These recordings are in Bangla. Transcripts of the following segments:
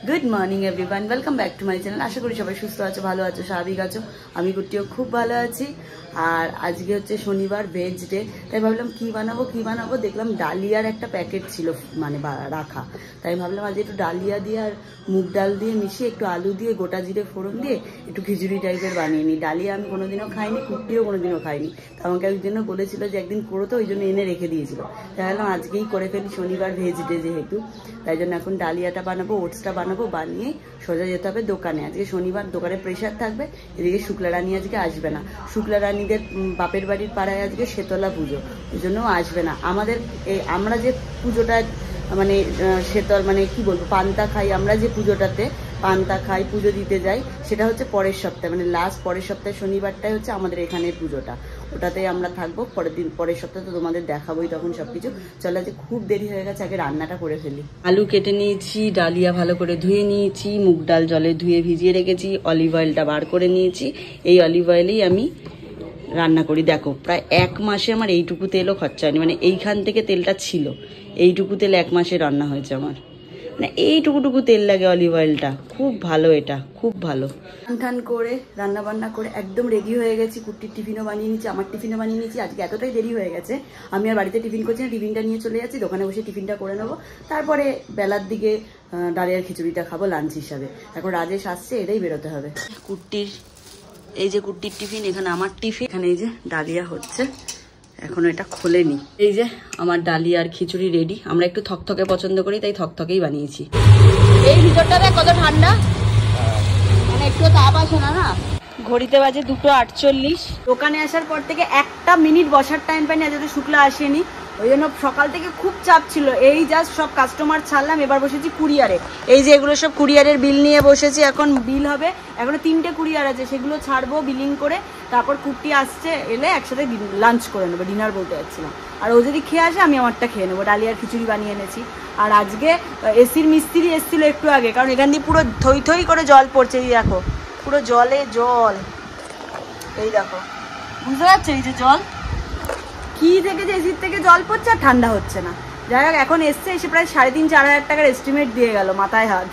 Good morning everyone welcome back to my channel. आशा करी सबाई सुस्थ आछो भालो आछो स्वाभाविक आछो। आमी गुट्टिओ खूब भालो आछि। আর আজকে হচ্ছে শনিবার ভেজ ডে, তাই ভাবলাম কি বানাবো দেখলাম ডালিয়ার একটা প্যাকেট ছিল মানে রাখা, তাই ভাবলাম আজ একটু ডালিয়া দিয়ে আর মুগ ডাল দিয়ে মিশিয়ে একটু আলু দিয়ে গোটা জিরে ফোড়ন দিয়ে একটু খিচুড়ি টাইপের বানিয়ে নিই। ডালিয়া আমি কোনোদিনও খাইনি, কুট্টিও কোনোদিনও খাইনি। আমাকে একজনও বলেছিল যে একদিন করো, তো ওই জন্য এনে রেখে দিয়েছিল। তাই ভাবলাম আজকেই করে ফেলি, শনিবার ভেজ ডে যেহেতু, তাই জন্য এখন ডালিয়াটা বানাবো, ওটসটা বানাবো, বানিয়ে সোজা যেতে হবে দোকানে। আজকে শনিবার, দোকানে প্রেশার থাকবে। এদিকে শুক্লা রানী আজকে আসবে না, শুক্লা রানী বাপের বাড়ির পাড়ায় আজকে শেতলা পুজো, ওই জন্য আসবে না। আমাদের আমরা যে পুজোটা মানে শেতল মানে কি বলবো পান্তা খাই, আমরা যে পুজোটাতে পান্তা খাই পুজো দিতে যাই, সেটা হচ্ছে পরের সপ্তাহে, মানে লাস্ট পরের সপ্তাহে শনিবারটাই হচ্ছে আমাদের এখানে পুজোটা, ওটাতে আমরা থাকবো। পরের সপ্তাহে তো তোমাদের দেখাবোই তখন সবকিছু। চলো, যে খুব দেরি হয়ে গেছে, আগে রান্নাটা করে ফেলি। আলু কেটে নিয়েছি, ডালিয়া ভালো করে ধুয়ে নিয়েছি, মুগ ডাল জলে ধুয়ে ভিজিয়ে রেখেছি, অলিভ অয়েলটা বার করে নিয়েছি। এই অলিভ অয়েলেই আমি রান্না করি। দেখো প্রায় 1 মাসে আমার এইটুকু তেলও খরচা হয়নি, মানে এইখান থেকে তেলটা ছিল, এইটুকু তেল 1 মাসে রান্না হয়েছে আমার। মানে এইটুকু তেল লাগে অলিভ অয়েলটা, খুব ভালো, এটা খুব ভালো। ঠান করে রান্না বান্না করে একদম রেডি হয়ে গেছি। কুট্টির টিফিনও বানিয়ে নিচ্ছি, আমার টিফিনও বানিয়ে নিচ্ছি। আজকে এতটাই দেরি হয়ে গেছে, আমি আর বাড়িতে টিফিন করছি না, টিফিনটা নিয়ে চলে যাচ্ছি দোকানে, বসে টিফিনটা করে নেবো। তারপরে বেলার দিকে ডালিয়ার খিচুড়িটা খাবো লাঞ্চ হিসাবে। এখন রাজেশ আসছে, এটাই বেরোতে হবে। কুট্টির এই যে কুট্টির টিফিন, এখানে আমার টিফিন, এখানে এই যে ডালিয়া হচ্ছে, এখনো এটা খোলেনি। এই যে আমার ডালিয়া আর খিচুড়ি রেডি। আমরা একটু থকথকে পছন্দ করি, তাই থকথকেই বানিয়েছি। এই ভিতরটাতে কত ঠান্ডা, মানে একটু তাপ আসে না। ঘড়িতে বাজে 2:48। দোকানে আসার পর থেকে 1 মিনিট বসার টাইম পাইনি, আজ শুক্লা আসেনি, ওই জন্য সকাল থেকে খুব চাপ ছিল। এই জাস্ট সব কাস্টমার ছাড়লাম, এবার বসেছি কুরিয়ারে। এই যে এগুলো সব কুরিয়ারের বিল নিয়ে বসেছি, এখন বিল হবে। এখনো 3টে কুরিয়ার আছে, সেগুলো ছাড়বো বিলিং করে, তারপর কুট্টি আসছে, এলে একসাথে লাঞ্চ করে নেবো, ডিনার বলতে যাচ্ছিলাম। আর ও যদি খেয়ে আসে আমি আমারটা খেয়ে নেবো। ডালিয়ার খিচুড়ি বানিয়ে এনেছি। আর আজকে এসির মিস্ত্রি এসেছিল একটু আগে, কারণ এখান দিয়ে পুরো থই থই করে জল পড়ছে। এই দেখো পুরো জলে জল, এই দেখো বুঝতে পারছো, এই যে জল কি থেকে যে এসির থেকে জল পড়ছে, আর ঠান্ডা হচ্ছে না। যাই হোক, এখন এসছে, এসে প্রায় 3,500-4 হাজার টাকার এস্টিমেট দিয়ে গেল, মাথায় হাত।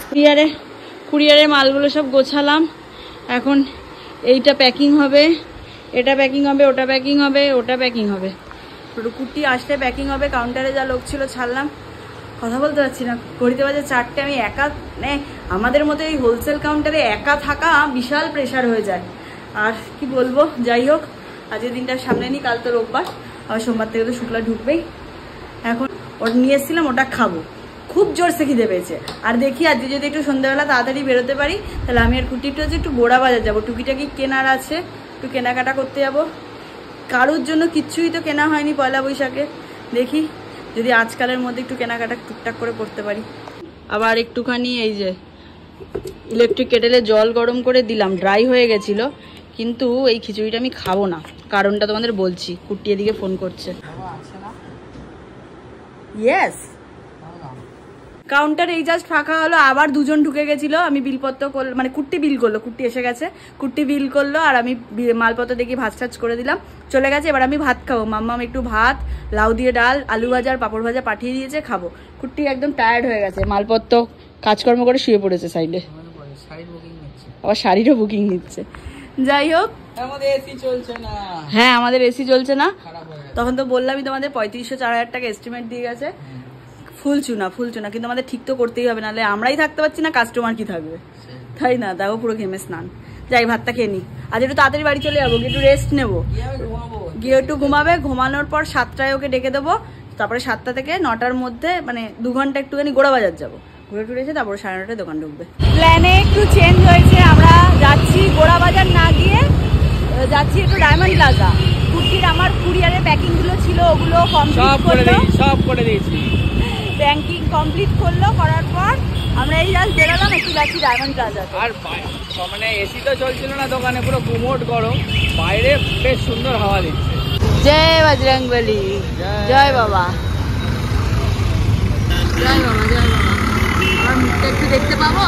কুরিয়ারের মালগুলো সব গোছালাম। এখন এইটা প্যাকিং হবে, এটা প্যাকিং হবে, ওটা প্যাকিং হবে, ওটা প্যাকিং হবে। কুট্টি আসলে প্যাকিং হবে। কাউন্টারে যা লোক ছিল ছাড়লাম, কথা বলতে পারছি না। ঘড়িতে বাজে 4টে। আমি একা, মানে আমাদের মতো এই হোলসেল কাউন্টারে একা থাকা বিশাল প্রেশার হয়ে যায়। আর কি বলবো, যাই হোক আজকের দিনটা সামনে নিই, কাল তো রোববার, আবার সোমবার থেকে তো শুক্লা ঢুকবেই। এখন ওটা নিয়ে এসেছিলাম, ওটা খাবো, খুব জোরসে খিদে পেয়েছে। আর দেখি আজকে যদি একটু সন্ধ্যাবেলা তাড়াতাড়ি বেরোতে পারি, তাহলে আমি আর কুটিটা হচ্ছে একটু বোড়া বাজার যাবো, টুকিটাকি কেনার আছে, একটু কেনাকাটা করতে যাবো। কারোর জন্য কিচ্ছুই তো কেনা হয়নি পয়লা বৈশাখে, দেখি যদি আজকালের মধ্যে একটু কেনাকাটা টুকটাক করে করতে পারি। আবার একটুখানি এই যে ইলেকট্রিক কেটেলে জল গরম করে দিলাম, ড্রাই হয়ে গেছিলো, কিন্তু এই খিচুড়িটা আমি খাবো না, কারণটা তোমাদের বলছি। কুট্টি এদিকে ফোন করছে। ইয়েস, কাউন্টার এই জাস্ট ফাঁকা হলো, আবার 2জন ঢুকে গেছিল। আমি বিলপত্র করলো, মানে কুট্টি বিল করলো, কুট্টি এসে গেছে, কুট্টি বিল করলো, আর আমি মালপত্র দেখি ভাজ টাজ করে দিলাম, চলে গেছে। এবার আমি ভাত খাবো। মাম্মাম একটু ভাত, লাউ দিয়ে ডাল, আলু ভাজা আর পাঁপড় ভাজা পাঠিয়ে দিয়েছে, খাবো। কুট্টি একদম টায়ার্ড হয়ে গেছে, মালপত্র কাজকর্ম করে শুয়ে পড়েছে সাইডে, আবার শাড়িরও বুকিং নিচ্ছে। যাই হোক, হ্যাঁ আমাদের এসি চলছে না। তখন তো বললামই তোমাদের 3,500-4 হাজার টাকা এস্টিমেট দিয়ে গেছে। ফুল চুনা, কিন্তু আমাদের ঠিক তো করতেই হবে, নাহলে আমরাই থাকতে পারছি না, কাস্টমার কি থাকবে, তাই না? দেখো পুরো ঘেমে স্নান। যাই ভাতটা খেয়ে নি, আজ একটু তাড়াতাড়ি বাড়ি চলে যাবো, একটু রেস্ট নেবো, গিয়ে একটু ঘুমাবে। ঘুমানোর পর 7টায় ওকে ডেকে দেবো, তারপরে 7টা থেকে 9টার মধ্যে মানে 2 ঘন্টা একটুখানি গোড়া বাজার যাবো, ঘুরে টুরে এসে তারপরে 9:30টায় দোকান ঢুকবে। প্ল্যানে একটু চেঞ্জ হয়েছে, আমরা যাচ্ছি গোড়া বাজার না গিয়ে যাচ্ছি একটু ডায়মন্ড প্লাজা। কুট্টির আমার কুরিয়ারের প্যাকিং গুলো ছিল, ওগুলো সব করে দিয়েছি, ব্যাংকিং কমপ্লিট করলো, করার পর আমরা এই জাস্ট বেরোলাম, একটু যাচ্ছি ডায়মন্ড প্লাজা। আর মানে এসি তো চলছিল না দোকানে, পুরো গুমোট গরম, বাইরে বেশ সুন্দর হাওয়া দিচ্ছে। জয় বজরংবলী, জয় বাবা, জয় বাবা, জয় বাবা। আমার মুখটা একটু দেখতে পাবো?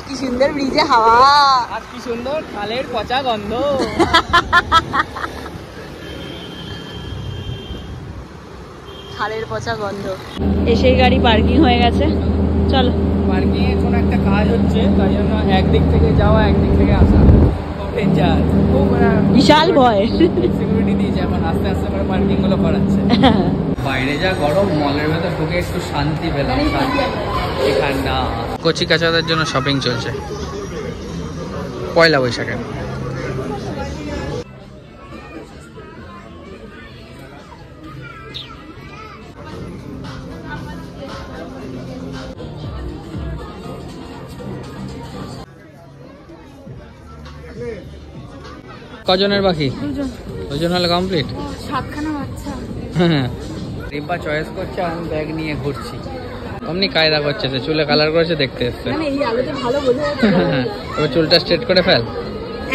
কি সুন্দর ব্রিজে হাওয়া, আর কি সুন্দর খালের পচা গন্ধ। ছাড়ের পচা গন্ধ। এসেই গাড়ি পার্কিং হয়ে গেছে, চলো। পার্কিং এ কোনো একটা কাজ হচ্ছে, তাই জন্য একদিক থেকে যাওয়া একদিক থেকে আসা খুব বিশাল ভয়। সিকিউরিটি দিয়েছে, এখন আস্তে আস্তে করে পার্কিং গুলো করাচ্ছে। বাইরে যা গরম, মলের ভেতর ঢুকে একটু শান্তি পেলাম, ঠান্ডা। কচি কাচাদের জন্য শপিং চলছে পয়লা বৈশাখে। কজনের বাকি? দুজন হলে কমপ্লিট। 7খানা বাচ্চা। রিম্পা চয়েস করছে, আমি ব্যাগ নিয়ে ঘুরছি। অমনি কায়দা করছে, তো চুলে কালার করেছে, দেখতে এসছে। মানে এই আলোতে ভালো বোঝা যাচ্ছে। এবার চুলটা স্ট্রেট করে ফেল।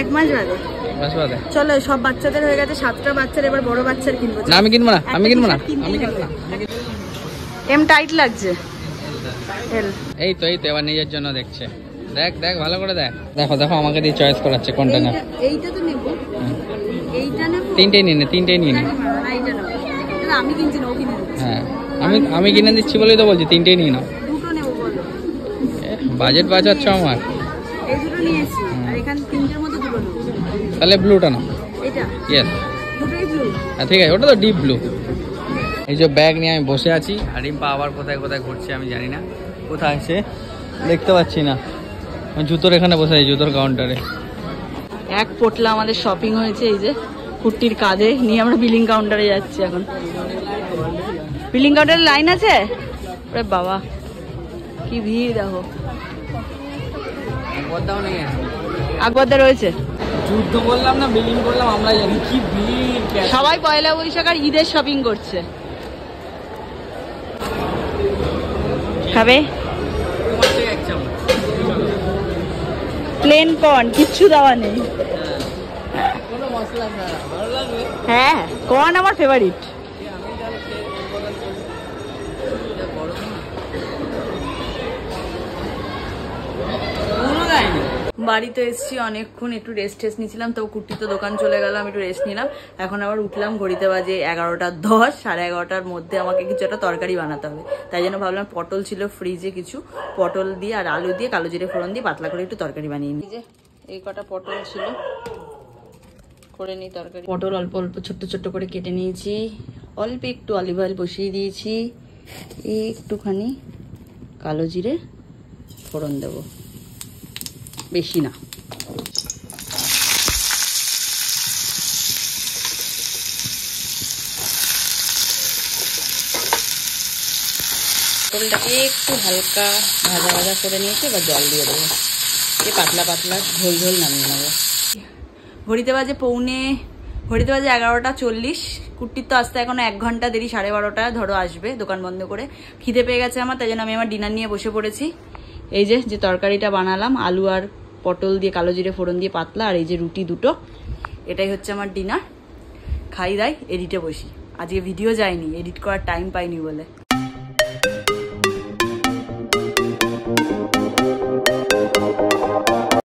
1 মাস বাদে। বাস বাদে। চলো, সব বাচ্চাদের হয়ে গেছে, 7টা বাচ্চার, এবার বড় বাচ্চার কিনবো। না আমি কিনবো না, আমি কিনবো না, আমি কিনবো না। এম টাইট লাগছে। এই তো এবার নিজের জন্য দেখছে। দেখ দেখ ভালো করে দেখ। দেখো দেখো আমাকে দিয়ে চয়েস করাচ্ছে কোনটা না। এইটা তো নেব, এইটা নেব। তিনটেই নিয়ে নে, তিনটেই নিয়ে নে। এইটা নেব। এটা আমি কিনছি না, ও কিনে দিচ্ছে। হ্যাঁ আমি কিনে দিচ্ছি বলেই তো বলছি, তিনটেই নিয়ে নাও। দুটো নেব বলো। বাজেট বাঁচাচ্ছ আমার। এই দুটো নিয়েছি, আর এখানে তিনটের মধ্যে দুটো নেব। তাহলে ব্লুটা নাও। এটা ইয়েস, দুটোই ব্লু। হ্যাঁ ঠিক আছে, ওটা তো ডিপ ব্লু। এই যে ব্যাগ নিয়ে আমি বসে আছি, আর রিম্পা আবার কোথায় কোথায় ঘুরছে আমি জানি না। কোথায় সে দেখতে পাচ্ছি না। আমি জুতোর এখানে বসে আছি, জুতোর কাউন্টারে। এক পোটলা আমাদের শপিং হয়েছে, এই যে কুর্তির কাঁধে নিয়ে আমরা বিলিং কাউন্টারে যাচ্ছি। এখন বিলিং কাউন্টারে লাইন আছে, আরে বাবা কি ভিড় দেখো। আকবরদা রয়েছে। যুদ্ধ বললাম না, বিলিং করলাম, আমরা জানি কি ভিড়। সবাই পয়লা বৈশাখ আর ঈদের শপিং করছে। খাবে প্লেন কর্ন, কিচ্ছু দেওয়া নেই। হ্যাঁ কর্ন আমার ফেভারিট। বাড়িতে এসছি অনেকক্ষণ, একটু রেস্ট নিয়েছিলাম, তো কুর্তি তো দোকান চলে গেলাম, একটু রেস্ট নিলাম। এখন আবার উঠলাম, ঘড়িতে বাজে 11:10, 11:30 মধ্যে আমাকে কিছু একটা তরকারি বানাতে হবে। তাই জন্য ভাবলাম পটল ছিল ফ্রিজে, কিছু পটল দিয়ে আর আলু দিয়ে কালো জিরে ফোড়ন দিয়ে পাতলা করে একটু তরকারি বানিয়ে নিই। যে এই কটা পটল ছিল, করে নিই তরকারি। পটল অল্প অল্প ছোট্ট ছোট্ট করে কেটে নিয়েছি, অল্প একটু অলিভ অয়েল বসিয়ে দিয়েছি, একটুখানি কালো জিরে ফোড়ন দেবো, বেশি না। পটলটাকে একটু হালকা ভাজা ভাজা করে নিয়েছি, এবার জল দিয়ে দেবো, পাতলা পাতলা ঝোল ঝোল নামিয়ে নেবো। ঘড়িতে বাজে 11:40। কুর্তির তো আসতে এখনো 1 ঘন্টা দেরি, 12:30 ধরো আসবে দোকান বন্ধ করে। খিদে পেয়ে গেছে আমার, তাই জন্য আমি আমার ডিনার নিয়ে বসে পড়েছি। এই যে তরকারিটা বানালাম, আলু আর পটল দিয়ে কালো জিরে ফোড়ন দিয়ে পাতলা, আর এই যে রুটি দুটো, এটাই হচ্ছে আমার ডিনার। খাই দাই এডিটে বসি। আজকে ভিডিও যায়নি, এডিট করার টাইম পাইনি বলে।